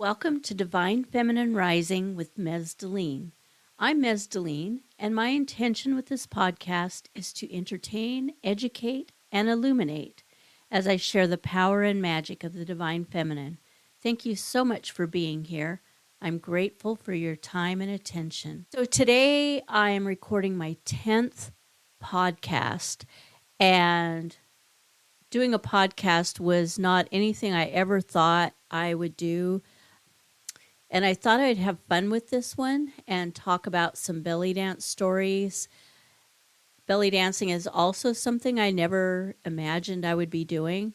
Welcome to Divine Feminine Rising with Ms. Deline. I'm Ms. Deline, and my intention with this podcast is to entertain, educate, and illuminate as I share the power and magic of the Divine Feminine. Thank you so much for being here. I'm grateful for your time and attention. So today I am recording my 10th podcast, and doing a podcast was not anything I ever thought I would do. And I thought I'd have fun with this one and talk about some belly dance stories. Belly dancing is also something I never imagined I would be doing.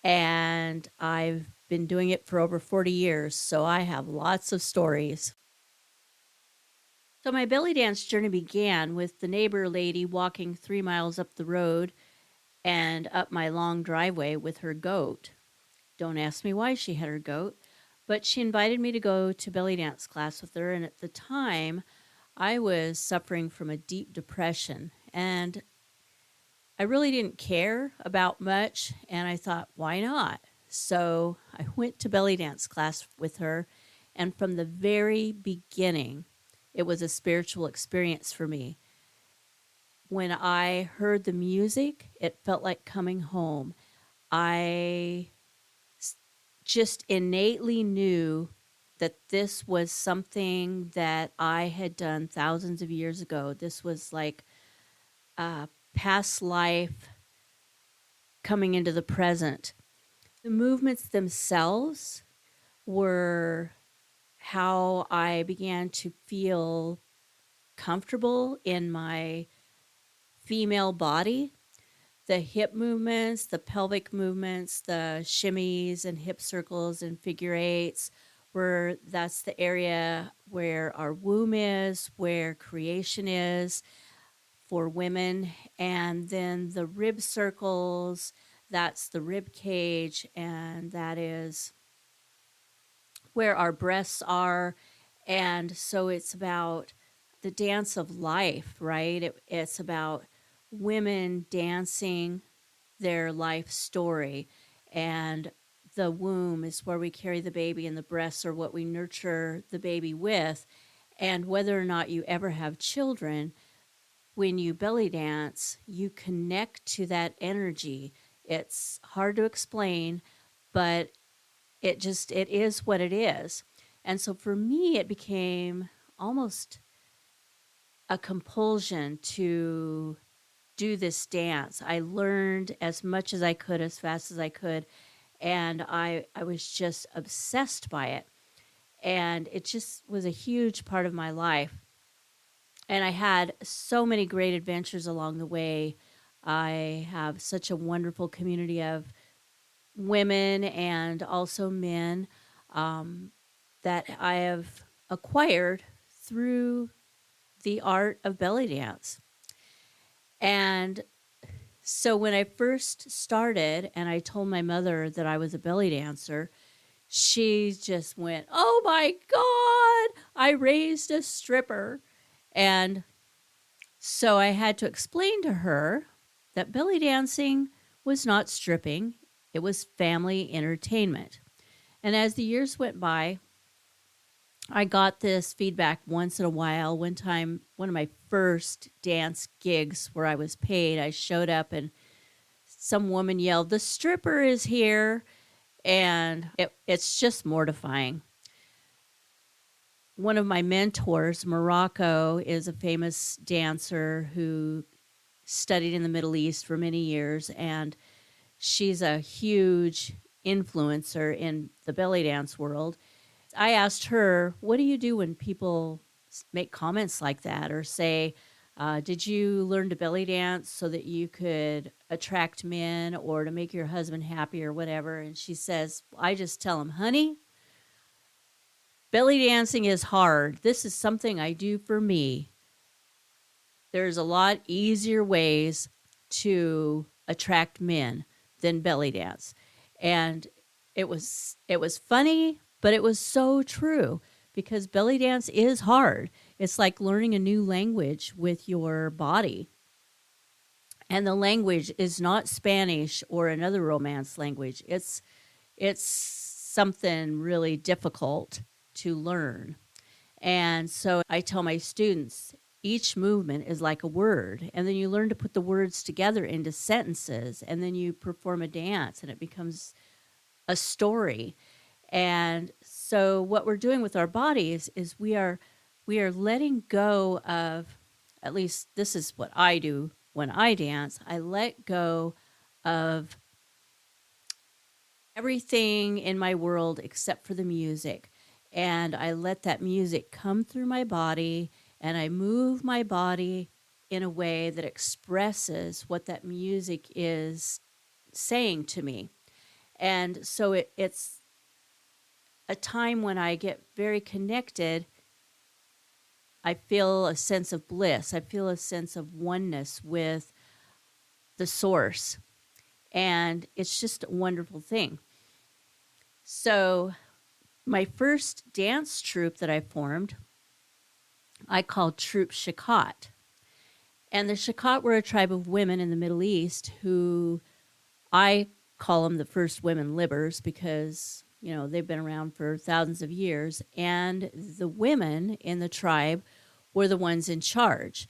And I've been doing it for over 40 years, so I have lots of stories. So my belly dance journey began with the neighbor lady walking 3 miles up the road and up my long driveway with her goat. Don't ask me why she had her goat, but she invited me to go to belly dance class with her. And at the time, I was suffering from a deep depression, and I really didn't care about much. And I thought, why not? So I went to belly dance class with her. And from the very beginning, it was a spiritual experience for me. When I heard the music, it felt like coming home. I just innately knew that this was something that I had done thousands of years ago. This was like a past life coming into the present. The movements themselves were how I began to feel comfortable in my female body. The hip movements, the pelvic movements, the shimmies and hip circles and figure eights, where that's the area where our womb is, where creation is for women. And then the rib circles, that's the rib cage, and that is where our breasts are. And so it's about the dance of life, right? It's about women dancing their life story. And the womb is where we carry the baby, and the breasts are what we nurture the baby with. And whether or not you ever have children, when you belly dance, you connect to that energy. It's hard to explain, but it is what it is. And so for me, it became almost a compulsion to do this dance. I learned as much as I could, as fast as I could, and I was just obsessed by it. And it just was a huge part of my life. And I had so many great adventures along the way. I have such a wonderful community of women and also men that I have acquired through the art of belly dance. And so when I first started and I told my mother that I was a belly dancer, she just went, "Oh my God, I raised a stripper." And so I had to explain to her that belly dancing was not stripping, it was family entertainment. And as the years went by, I got this feedback once in a while. One time, one of my first dance gigs where I was paid, I showed up and some woman yelled, "The stripper is here." And it's just mortifying. One of my mentors, Morocco, is a famous dancer who studied in the Middle East for many years, and she's a huge influencer in the belly dance world. I asked her, "What do you do when people make comments like that or say, did you learn to belly dance so that you could attract men or to make your husband happy or whatever?" And she says, "I just tell them, honey, belly dancing is hard. This is something I do for me. There's a lot easier ways to attract men than belly dance." And it was funny, but it was so true, because belly dance is hard. It's like learning a new language with your body. And the language is not Spanish or another Romance language. It's something really difficult to learn. And so I tell my students, each movement is like a word, and then you learn to put the words together into sentences, and then you perform a dance, and it becomes a story. And so what we're doing with our bodies is we are letting go of, at least this is what I do when I dance. I let go of everything in my world except for the music. And I let that music come through my body, and I move my body in a way that expresses what that music is saying to me. And so it's a time when I get very connected. I feel a sense of bliss. I feel a sense of oneness with the source. And it's just a wonderful thing. So, my first dance troupe that I formed, I called Troupe Shikhat. And the Shikhat were a tribe of women in the Middle East who I call them the first women libbers because, they've been around for thousands of years. And the women in the tribe were the ones in charge.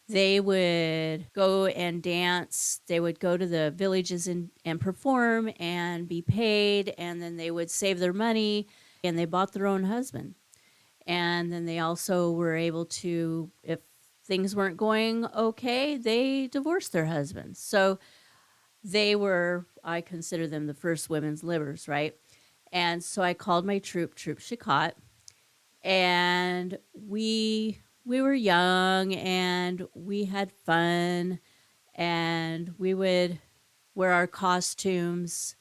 They would go and dance. They would go to the villages and perform and be paid. And then they would save their money, and they bought their own husband. And then they also were able to, if things weren't going okay, they divorced their husbands. So they were, I consider them the first women's libbers, right? And so I called my troupe Shikhat, and we were young and we had fun, and we would wear our costumes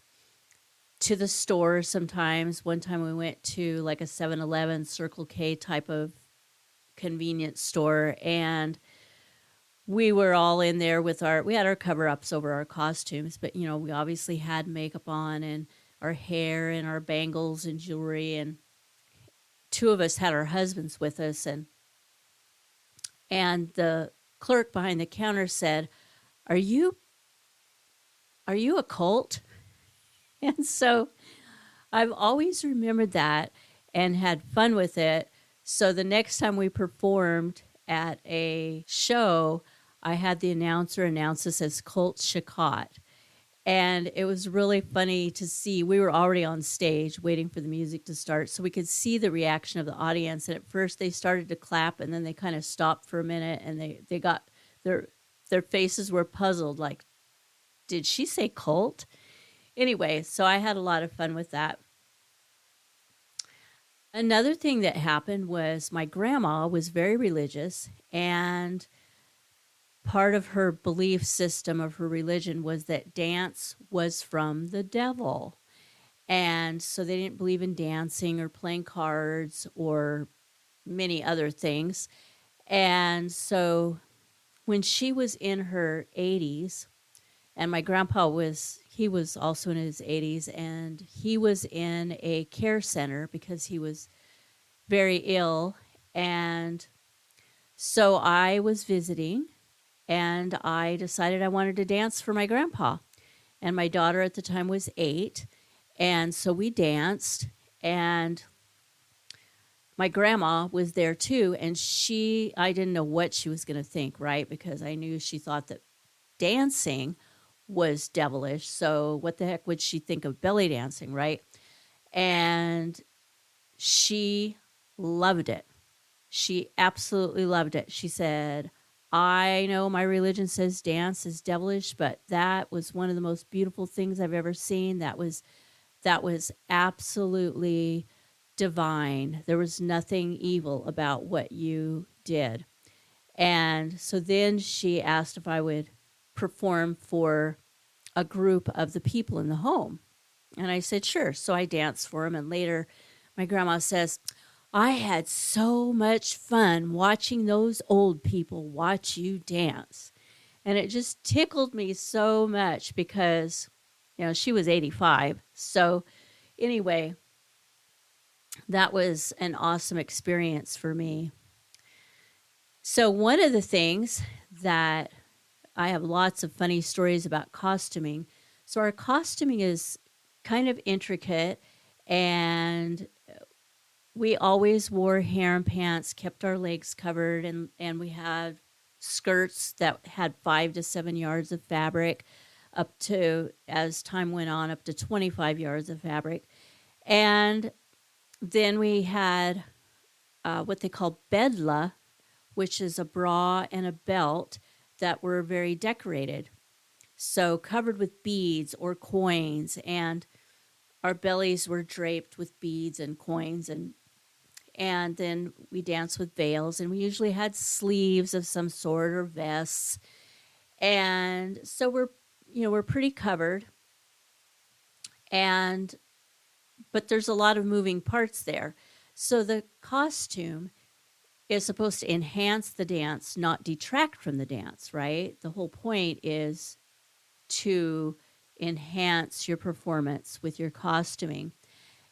to the store sometimes. One time we went to like a 7-Eleven, Circle K type of convenience store, and we were all in there with we had our cover-ups over our costumes, but we obviously had makeup on and our hair and our bangles and jewelry, and two of us had our husbands with us, and the clerk behind the counter said, "Are you a cult?" And so I've always remembered that and had fun with it. So the next time we performed at a show, I had the announcer announce us as Cult Shikhat. And it was really funny to see. We were already on stage waiting for the music to start, so we could see the reaction of the audience. And at first they started to clap, and then they kind of stopped for a minute, and they got their faces were puzzled, like, did she say cult? Anyway, so I had a lot of fun with that. Another thing that happened was my grandma was very religious, and part of her belief system of her religion was that dance was from the devil. And so they didn't believe in dancing or playing cards or many other things. And so when she was in her 80s, and my grandpa he was also in his 80s, and he was in a care center because he was very ill. And so I was visiting, and I decided I wanted to dance for my grandpa. And my daughter at the time was 8, and so we danced, and my grandma was there too, and I didn't know what she was going to think, right? Because I knew she thought that dancing was devilish, so what the heck would she think of belly dancing, right? And she loved it. She absolutely loved it. She said, "I know my religion says dance is devilish, but that was one of the most beautiful things I've ever seen. That was absolutely divine. There was nothing evil about what you did." And so then she asked if I would perform for a group of the people in the home. And I said, sure. So I danced for them. And later, my grandma says, "I had so much fun watching those old people watch you dance." And it just tickled me so much because, she was 85. So anyway, that was an awesome experience for me. So one of the things that I have lots of funny stories about costuming. So our costuming is kind of intricate, And we always wore harem pants, kept our legs covered, and we had skirts that had 5 to 7 yards of fabric, up to, as time went on, up to 25 yards of fabric. And then we had what they call bedla, which is a bra and a belt that were very decorated. So covered with beads or coins, and our bellies were draped with beads and coins, and then we danced with veils, and we usually had sleeves of some sort or vests. And so we're pretty covered, and but there's a lot of moving parts there. So the costume is supposed to enhance the dance, not detract from the dance, right? The whole point is to enhance your performance with your costuming.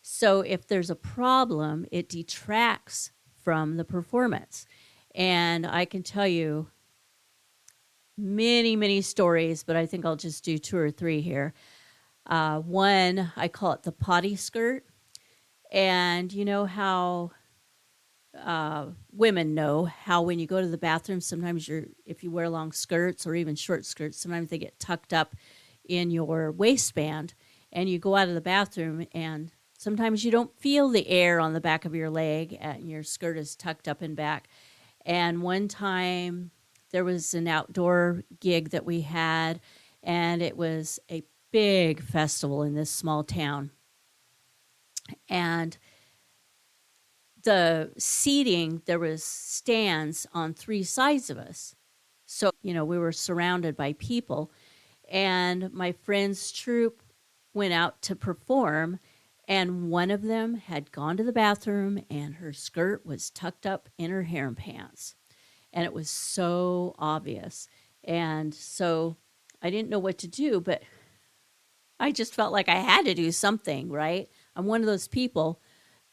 So if there's a problem, it detracts from the performance. And I can tell you many, many stories, but I think I'll just do 2 or 3 here. One, I call it the potty skirt. And you know how women know how when you go to the bathroom, sometimes if you wear long skirts or even short skirts, sometimes they get tucked up in your waistband, and you go out of the bathroom and sometimes you don't feel the air on the back of your leg and your skirt is tucked up and back. And one time there was an outdoor gig that we had, and it was a big festival in this small town. And the seating, there was stands on 3 sides of us. So, we were surrounded by people. And my friend's troupe went out to perform, and one of them had gone to the bathroom, and her skirt was tucked up in her harem pants. And it was so obvious. And so I didn't know what to do, but I just felt like I had to do something, right? I'm one of those people,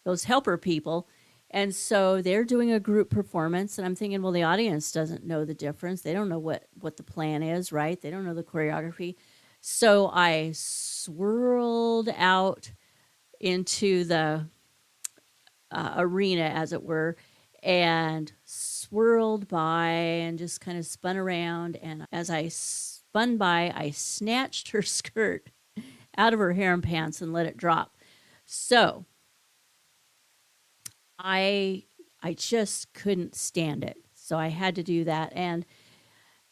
those helper people. And so they're doing a group performance, and I'm thinking, well, the audience doesn't know the difference. They don't know what the plan is, right? They don't know the choreography. So I swirled out into the arena, as it were, and swirled by and just kind of spun around. And as I spun by, I snatched her skirt out of her harem pants and let it drop. So I just couldn't stand it. So I had to do that. And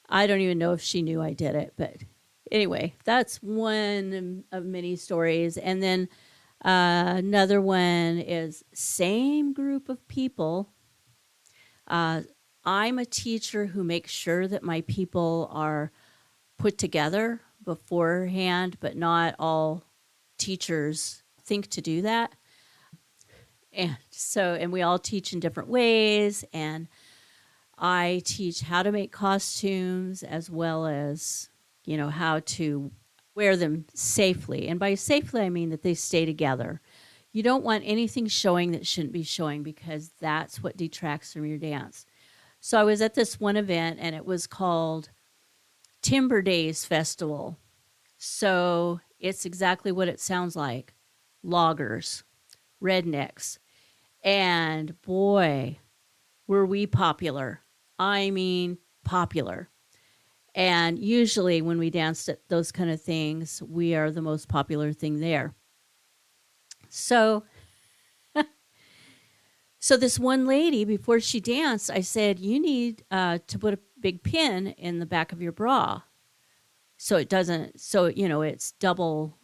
I don't even know if she knew I did it. But anyway, that's one of many stories. And then another one is same group of people. I'm a teacher who makes sure that my people are put together beforehand, but not all teachers think to do that. And we all teach in different ways, and I teach how to make costumes as well as, how to wear them safely. And by safely, I mean that they stay together. You don't want anything showing that shouldn't be showing, because that's what detracts from your dance. So I was at this one event, and it was called Timber Days Festival. So it's exactly what it sounds like. Loggers, rednecks. And boy, were we popular. I mean, popular. And usually when we danced at those kind of things, we are the most popular thing there. So this one lady, before she danced, I said, you need to put a big pin in the back of your bra. So it doesn't, it's doubly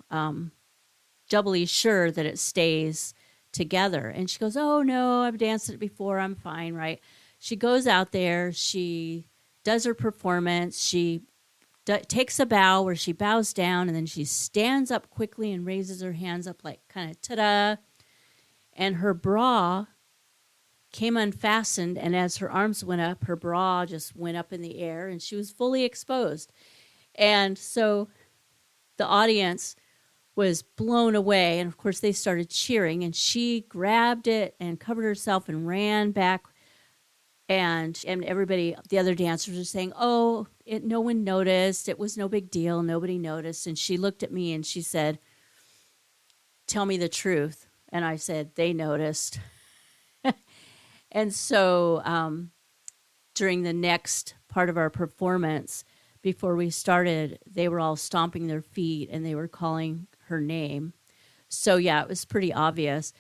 sure that it stays together. And she goes, oh no, I've danced it before, I'm fine, right? She goes out there, she does her performance, she takes a bow where she bows down, and then she stands up quickly and raises her hands up like kind of ta-da. And her bra came unfastened, and as her arms went up, her bra just went up in the air, and she was fully exposed. And so the audience was blown away, and of course they started cheering, and she grabbed it and covered herself and ran back, and everybody, the other dancers, were saying, oh, no one noticed, it was no big deal, nobody noticed. And she looked at me and she said, tell me the truth. And I said, they noticed. And so during the next part of our performance, before we started, they were all stomping their feet and they were calling her name. So, yeah, it was pretty obvious.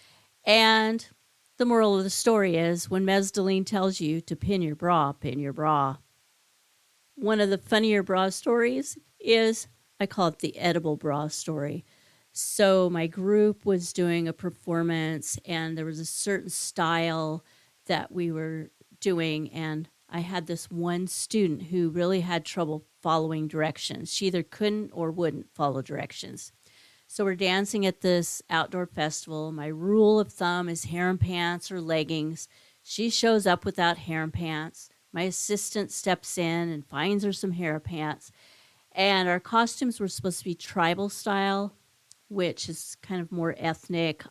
And the moral of the story is when Mesdeline tells you to pin your bra, pin your bra. One of the funnier bra stories is I call it the edible bra story. So my group was doing a performance and there was a certain style that we were doing, and I had this one student who really had trouble following directions. She either couldn't or wouldn't follow directions. So we're dancing at this outdoor festival. My rule of thumb is harem pants or leggings. She shows up without harem pants. My assistant steps in and finds her some harem pants. And our costumes were supposed to be tribal style, which is kind of more ethnic.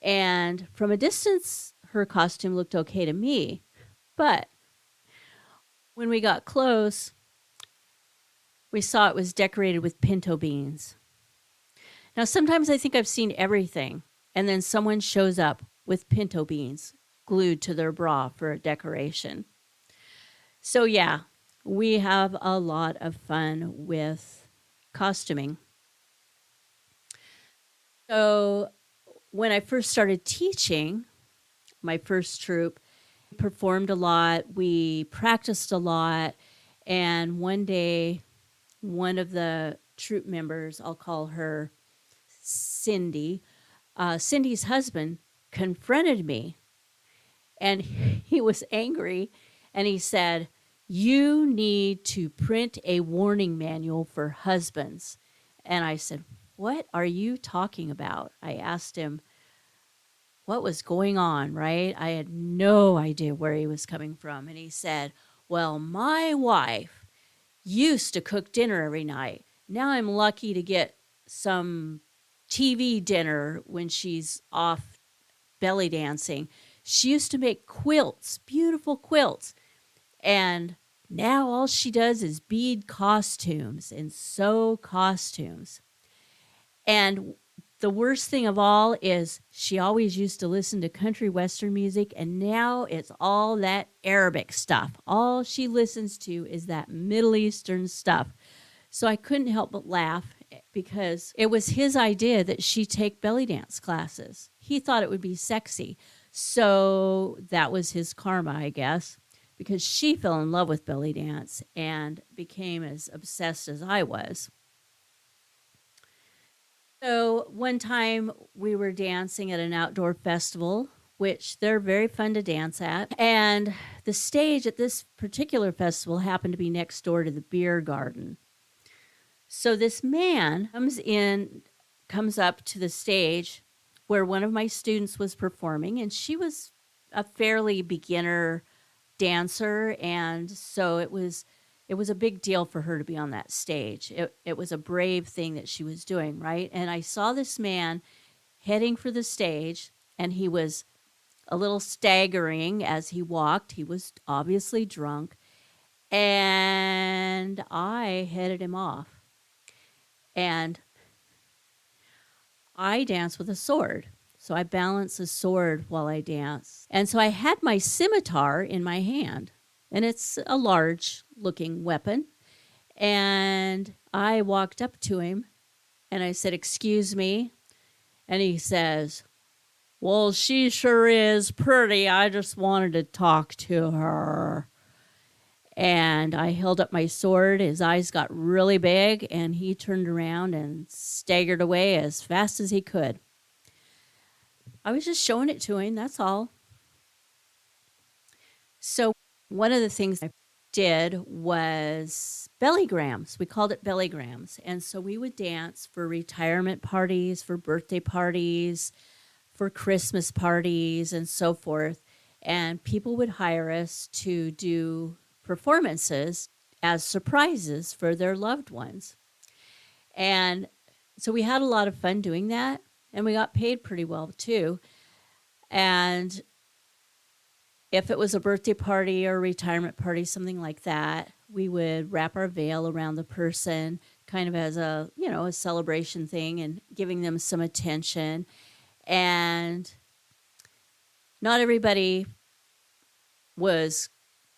And from a distance, her costume looked okay to me. But when we got close, we saw it was decorated with pinto beans. Now, sometimes I think I've seen everything, and then someone shows up with pinto beans glued to their bra for a decoration. So, yeah, we have a lot of fun with costuming. So, when I first started teaching my first troupe, we performed a lot, we practiced a lot, and one day, one of the troupe members, I'll call her Cindy, Cindy's husband confronted me, and he was angry, and he said, "You need to print a warning manual for husbands." And I said, "What are you talking about?" I asked him what was going on, right? I had no idea where he was coming from. And he said, "Well, my wife used to cook dinner every night. Now I'm lucky to get some TV dinner when she's off belly dancing. She used to make quilts, beautiful quilts. And now all she does is bead costumes and sew costumes. And the worst thing of all is she always used to listen to country western music, and now it's all that Arabic stuff. All she listens to is that Middle Eastern stuff." So I couldn't help but laugh because it was his idea that she take belly dance classes. He thought it would be sexy. So that was his karma, I guess, because she fell in love with belly dance and became as obsessed as I was. So one time we were dancing at an outdoor festival, which they're very fun to dance at. And the stage at this particular festival happened to be next door to the beer garden. So this man comes up to the stage where one of my students was performing, and she was a fairly beginner dancer, and so it was a big deal for her to be on that stage. It was a brave thing that she was doing, right? And I saw this man heading for the stage, and he was a little staggering as he walked. He was obviously drunk, and I headed him off. And I dance with a sword. So I balance a sword while I dance. And so I had my scimitar in my hand, and it's a large looking weapon. And I walked up to him and I said, "Excuse me." And he says, "Well, she sure is pretty. I just wanted to talk to her." And I held up my sword. His eyes got really big, and he turned around and staggered away as fast as he could. I was just showing it to him, that's all. So one of the things I did was bellygrams. We called it bellygrams. And so we would dance for retirement parties, for birthday parties, for Christmas parties, and so forth. And people would hire us to do performances as surprises for their loved ones. And so we had a lot of fun doing that, and we got paid pretty well too. And if it was a birthday party or a retirement party, something like that, we would wrap our veil around the person kind of as a celebration thing and giving them some attention. And not everybody was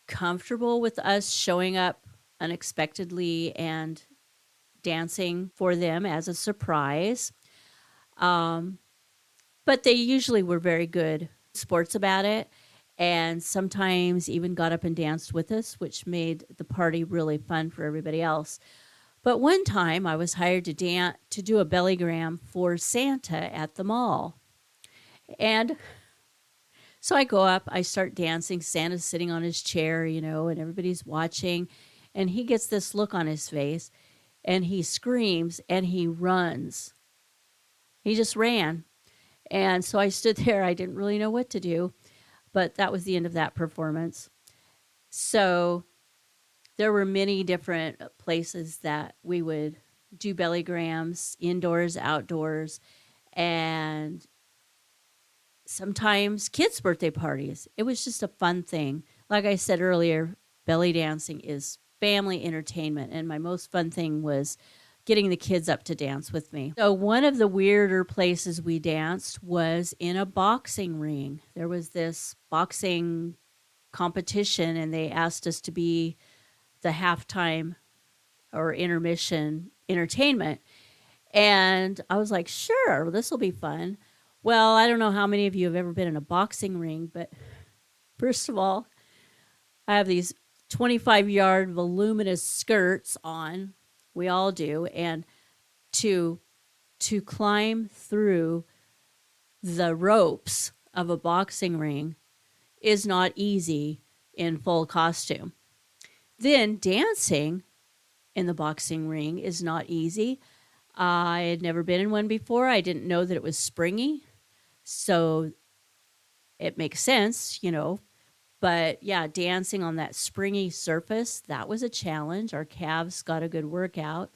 comfortable with us showing up unexpectedly and dancing for them as a surprise. But they usually were very good sports about it, and sometimes even got up and danced with us, which made the party really fun for everybody else. But one time I was hired to do a bellygram for Santa at the mall. And so I go up, I start dancing. Santa's sitting on his chair, and everybody's watching. And he gets this look on his face and he screams and he runs. He just ran. And so I stood there. I didn't really know what to do, but that was the end of that performance. So there were many different places that we would do bellygrams, indoors, outdoors, and sometimes kids' birthday parties. It was just a fun thing. Like I said earlier, belly dancing is family entertainment, and my most fun thing was getting the kids up to dance with me. So one of the weirder places we danced was in a boxing ring. There was this boxing competition, and they asked us to be the halftime or intermission entertainment. And I was like, sure, this will be fun. Well, I don't know how many of you have ever been in a boxing ring, but first of all, I have these 25-yard voluminous skirts on. We all do. And to climb through the ropes of a boxing ring is not easy in full costume. Then dancing in the boxing ring is not easy. I had never been in one before. I didn't know that it was springy. So it makes sense, But yeah, dancing on that springy surface, that was a challenge. Our calves got a good workout.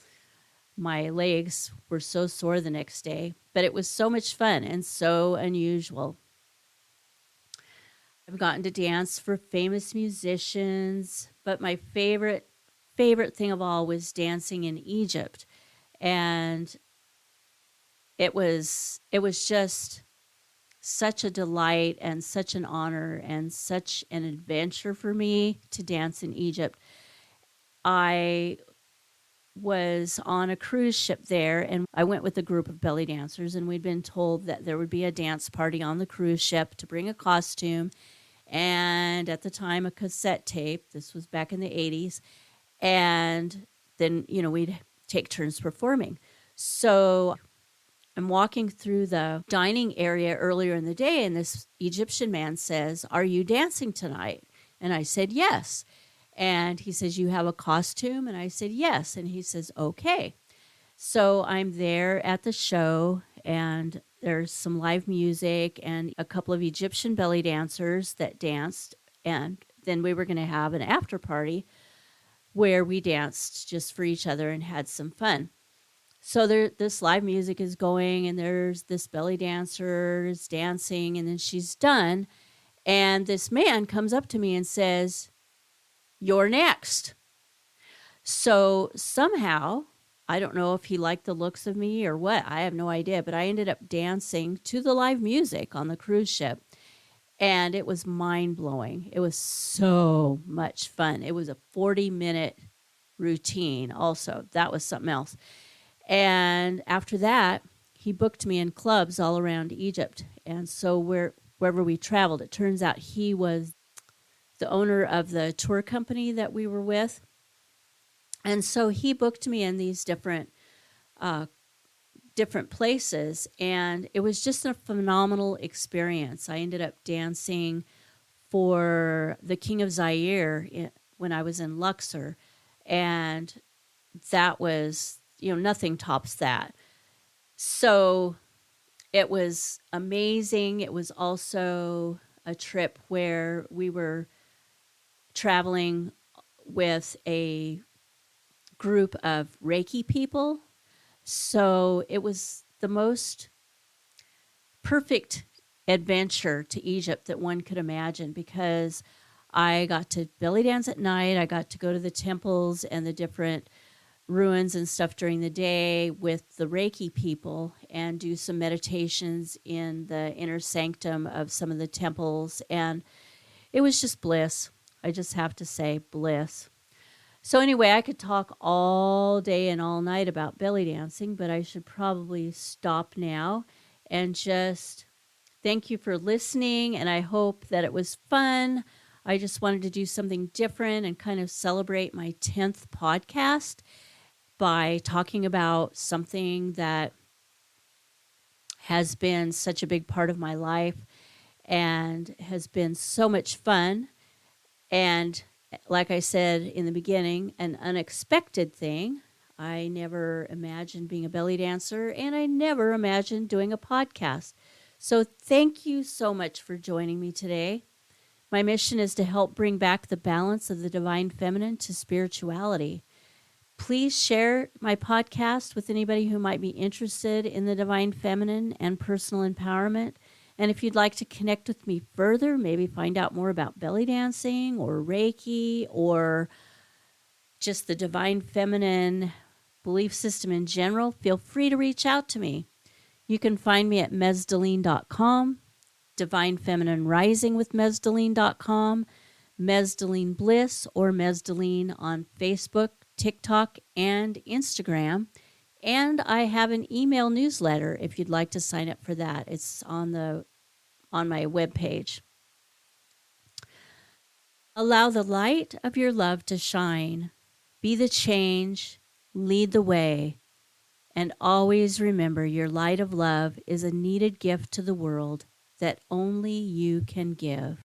My legs were so sore the next day, but it was so much fun and so unusual. I've gotten to dance for famous musicians, but my favorite thing of all was dancing in Egypt. And it was just such a delight and such an honor and such an adventure for me to dance in Egypt. I was on a cruise ship there, and I went with a group of belly dancers, and we'd been told that there would be a dance party on the cruise ship to bring a costume and at the time a cassette tape. This was back in the 80s. And then, we'd take turns performing. So I'm walking through the dining area earlier in the day, and this Egyptian man says, "Are you dancing tonight?" And I said, "Yes." And he says, "You have a costume?" And I said, "Yes." And he says, "Okay." So I'm there at the show, and there's some live music and a couple of Egyptian belly dancers that danced. And then we were going to have an after party where we danced just for each other and had some fun. So this live music is going, and there's this belly dancer is dancing, and then she's done. And this man comes up to me and says, "You're next." So somehow, I don't know if he liked the looks of me or what, I have no idea, but I ended up dancing to the live music on the cruise ship. And it was mind-blowing. It was so much fun. It was a 40-minute routine also. That was something else. And after that, he booked me in clubs all around Egypt. And so wherever we traveled, it turns out he was the owner of the tour company that we were with. And so he booked me in these different places, and it was just a phenomenal experience. I ended up dancing for the King of Zaire when I was in Luxor, and that was, nothing tops that. So it was amazing. It was also a trip where we were traveling with a group of Reiki people. So it was the most perfect adventure to Egypt that one could imagine, because I got to belly dance at night. I got to go to the temples and the different ruins and stuff during the day with the Reiki people and do some meditations in the inner sanctum of some of the temples. And it was just bliss. I just have to say, bliss. So, anyway, I could talk all day and all night about belly dancing, but I should probably stop now and just thank you for listening. And I hope that it was fun. I just wanted to do something different and kind of celebrate my 10th podcast by talking about something that has been such a big part of my life and has been so much fun. And like I said in the beginning, an unexpected thing. I never imagined being a belly dancer, and I never imagined doing a podcast. So thank you so much for joining me today. My mission is to help bring back the balance of the divine feminine to spirituality. Please share my podcast with anybody who might be interested in the divine feminine and personal empowerment. And if you'd like to connect with me further, maybe find out more about belly dancing or Reiki or just the divine feminine belief system in general, feel free to reach out to me. You can find me at mesdeline.com, Divine Feminine Rising with mesdeline.com, Mesdeline Bliss or Mesdeline on Facebook, TikTok, and Instagram. And I have an email newsletter if you'd like to sign up for that. It's on my webpage. Allow the light of your love to shine. Be the change, lead the way, and always remember your light of love is a needed gift to the world that only you can give.